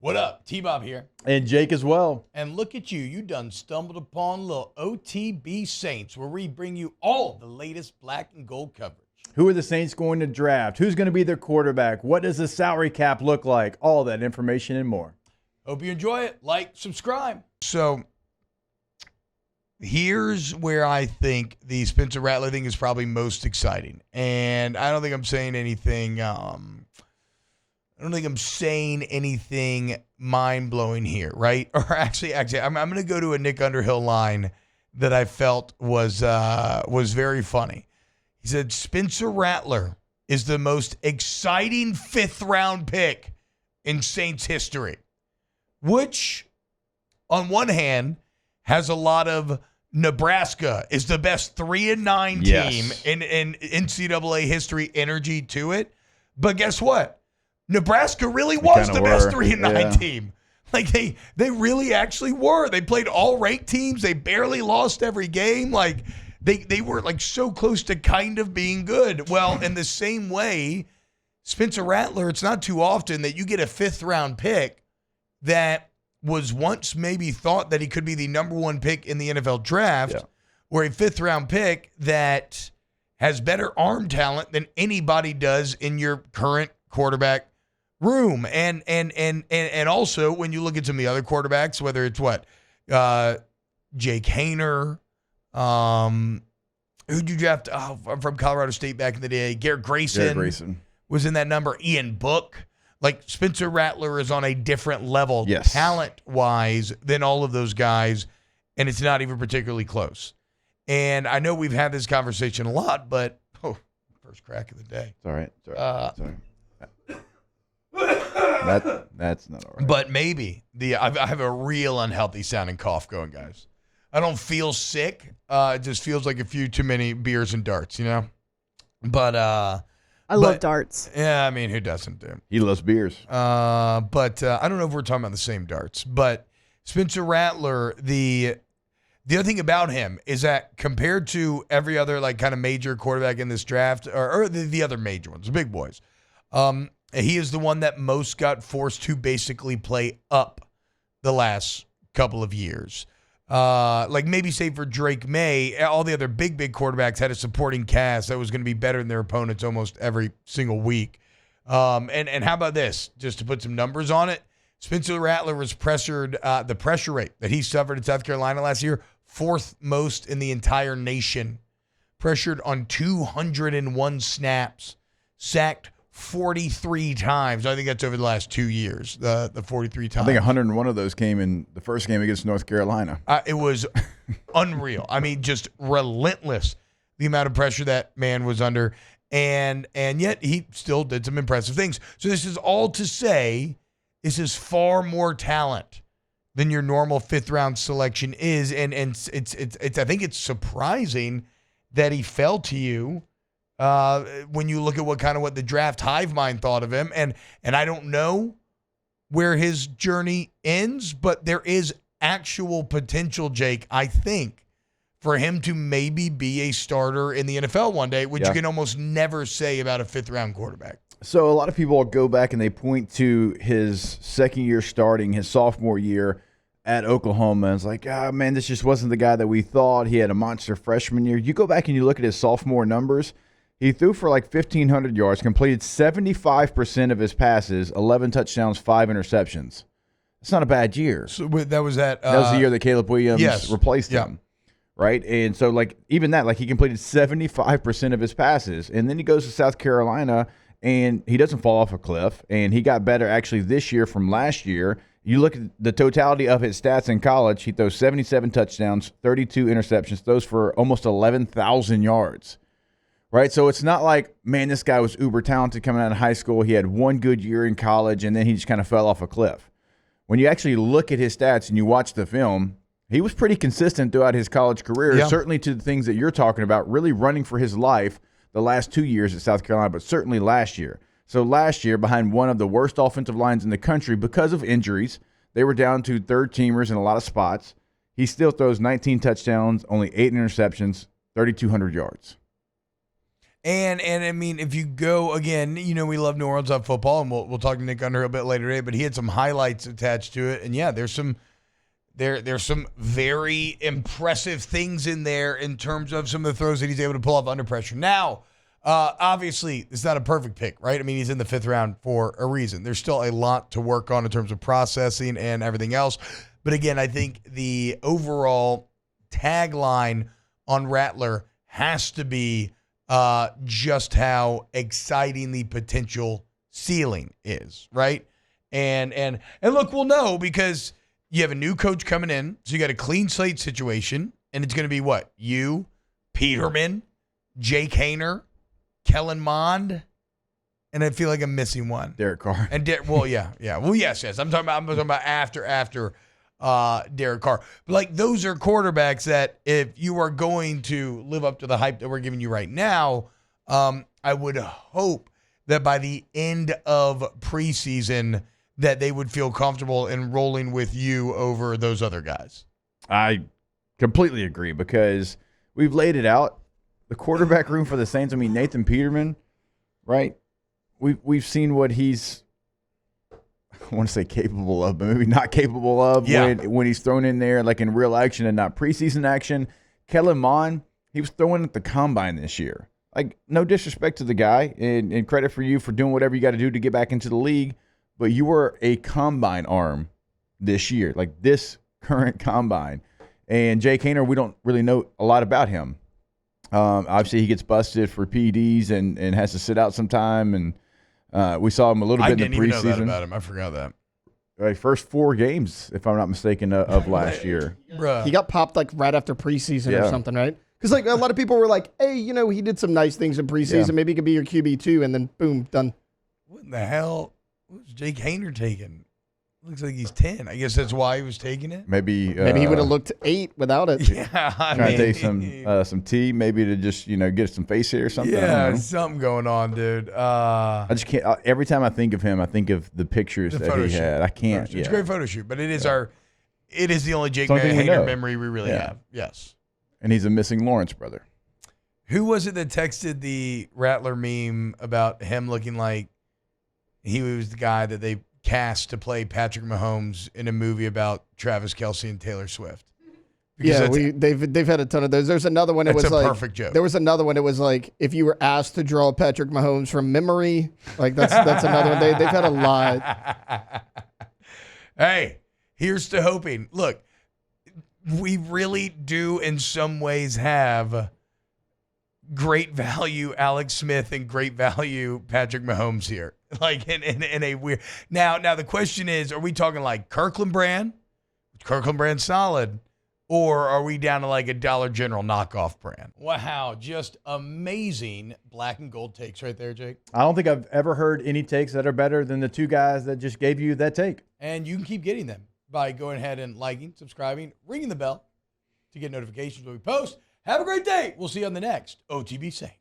What up? T-Bob here. And Jake as well. And look at you. You done stumbled upon little OTB Saints, where we bring you all the latest black and gold coverage. Who are the Saints going to draft? Who's going to be their quarterback? What does the salary cap look like? All that information and more. Hope you enjoy it. Like, subscribe. So here's where I think the Spencer Rattler thing is probably most exciting. And I don't think I'm saying anything mind-blowing here, right? Or actually, I'm going to go to a Nick Underhill line that I felt was very funny. He said, Spencer Rattler is the most exciting fifth-round pick in Saints history, which, on one hand, has a lot of Nebraska is the best 3-9 team in NCAA history energy to it. But guess what? Nebraska really was the best 3-9 team. Like they really actually were. They played all ranked teams. They barely lost every game. Like they were like so close to kind of being good. Well, in the same way, Spencer Rattler, it's not too often that you get a fifth round pick that was once maybe thought that he could be the number one pick in the NFL draft, or a fifth round pick that has better arm talent than anybody does in your current quarterback room. And also when you look at some of the other quarterbacks, whether it's Jake Haener, who'd you draft from Colorado State back in the day? Garrett Grayson was in that number. Ian Book. Like Spencer Rattler is on a different level talent-wise than all of those guys, and it's not even particularly close. And I know we've had this conversation a lot, but first crack of the day. It's all right. Sorry. That's not all right. But maybe I have a real unhealthy sounding cough going, guys. I don't feel sick. It just feels like a few too many beers and darts, you know? But I love darts. Yeah, I mean, who doesn't, dude? He loves beers. But I don't know if we're talking about the same darts. But Spencer Rattler, the other thing about him is that compared to every other like kind of major quarterback in this draft, or the other major ones, the big boys, he is the one that most got forced to basically play up the last couple of years. Like maybe say for Drake May, all the other big quarterbacks had a supporting cast that was going to be better than their opponents almost every single week. And how about this? Just to put some numbers on it, Spencer Rattler was pressured, the pressure rate that he suffered in South Carolina last year, fourth most in the entire nation. Pressured on 201 snaps, sacked 43 times. I think that's over the last 2 years, the 43 times. I think 101 of those came in the first game against North Carolina. It was unreal. I mean, just relentless, the amount of pressure that man was under. And yet he still did some impressive things. So this is all to say this is far more talent than your normal fifth-round selection is. And it's I think it's surprising that he fell to you. When you look at what the draft hive mind thought of him, and I don't know where his journey ends, but there is actual potential, Jake, I think, for him to maybe be a starter in the NFL one day, which you can almost never say about a fifth-round quarterback. So a lot of people go back and they point to his second year starting, his sophomore year at Oklahoma, and it's like, man, this just wasn't the guy that we thought. He had a monster freshman year. You go back and you look at his sophomore numbers. He threw for like 1,500 yards, completed 75% of his passes, 11 touchdowns, 5 interceptions. That's not a bad year. So that was that was the year that Caleb Williams replaced him, right? And so like even that, like he completed 75% of his passes, and then he goes to South Carolina, and he doesn't fall off a cliff, and he got better actually this year from last year. You look at the totality of his stats in college, he throws 77 touchdowns, 32 interceptions, throws for almost 11,000 yards. Right, so it's not like, man, this guy was uber talented coming out of high school. He had one good year in college, and then he just kind of fell off a cliff. When you actually look at his stats and you watch the film, he was pretty consistent throughout his college career, certainly to the things that you're talking about, really running for his life the last 2 years at South Carolina, but certainly last year. So last year, behind one of the worst offensive lines in the country because of injuries, they were down to third-teamers in a lot of spots. He still throws 19 touchdowns, only 8 interceptions, 3,200 yards. And I mean, if you go again, we love New Orleans on football, and we'll talk to Nick Underhill a bit later today. But he had some highlights attached to it, and yeah, there's some very impressive things in there in terms of some of the throws that he's able to pull off under pressure. Now, obviously, it's not a perfect pick, right? I mean, he's in the 5th round for a reason. There's still a lot to work on in terms of processing and everything else. But again, I think the overall tagline on Rattler has to be just how exciting the potential ceiling is, right? And look, we'll know because you have a new coach coming in, so you got a clean slate situation, and it's going to be what? You, Peterman, Jake Haener, Kellen Mond, and I feel like I'm missing one. Derek Carr. And well, yeah. Well, yes. I'm talking about after Derek Carr. But like those are quarterbacks that if you are going to live up to the hype that we're giving you right now, I would hope that by the end of preseason that they would feel comfortable in rolling with you over those other guys. I completely agree because we've laid it out. The quarterback room for the Saints, I mean, Nathan Peterman, right? We've seen what he's, I want to say capable of, but maybe not capable of when he's thrown in there like in real action and not preseason action. Kellen Mond, he was throwing at the combine this year. Like, no disrespect to the guy and credit for you for doing whatever you got to do to get back into the league, but you were a combine arm this year, like this current combine. And Jake Haener, we don't really know a lot about him. Obviously, he gets busted for PEDs and has to sit out some time. And we saw him a little bit in the preseason. I didn't even know that about him. I forgot that. First 4 games, if I'm not mistaken, of last year. Bruh. He got popped like right after preseason or something, right? Because like a lot of people were like, hey, he did some nice things in preseason. Yeah. Maybe he could be your QB2, and then boom, done. What in the hell was Jake Haener taking? Looks like he's 10. I guess that's why he was taking it. Maybe he would have looked 8 without it. Yeah, trying to take some tea, maybe to just get some face hair or something. Yeah, something going on, dude. I just can't. Every time I think of him, I think of the pictures that he had. I can't. It's a great photo shoot, but it is it is the only Jake Haener memory we really have. Yes, and he's a missing Lawrence brother. Who was it that texted the Rattler meme about him looking like he was the guy that they cast to play Patrick Mahomes in a movie about Travis Kelce and Taylor Swift? Because they've had a ton of those. There's another one. It was like perfect joke. There was another one. It was like if you were asked to draw Patrick Mahomes from memory, like that's another one. They've had a lot. Hey, here's to hoping. Look, we really do in some ways have great value Alex Smith and great value Patrick Mahomes here. Like in a weird. Now the question is, are we talking like Kirkland brand? Kirkland brand solid. Or are we down to like a Dollar General knockoff brand? Wow, just amazing black and gold takes right there, Jake. I don't think I've ever heard any takes that are better than the 2 guys that just gave you that take. And you can keep getting them by going ahead and liking, subscribing, ringing the bell to get notifications when we post. Have a great day. We'll see you on the next OTB Saints.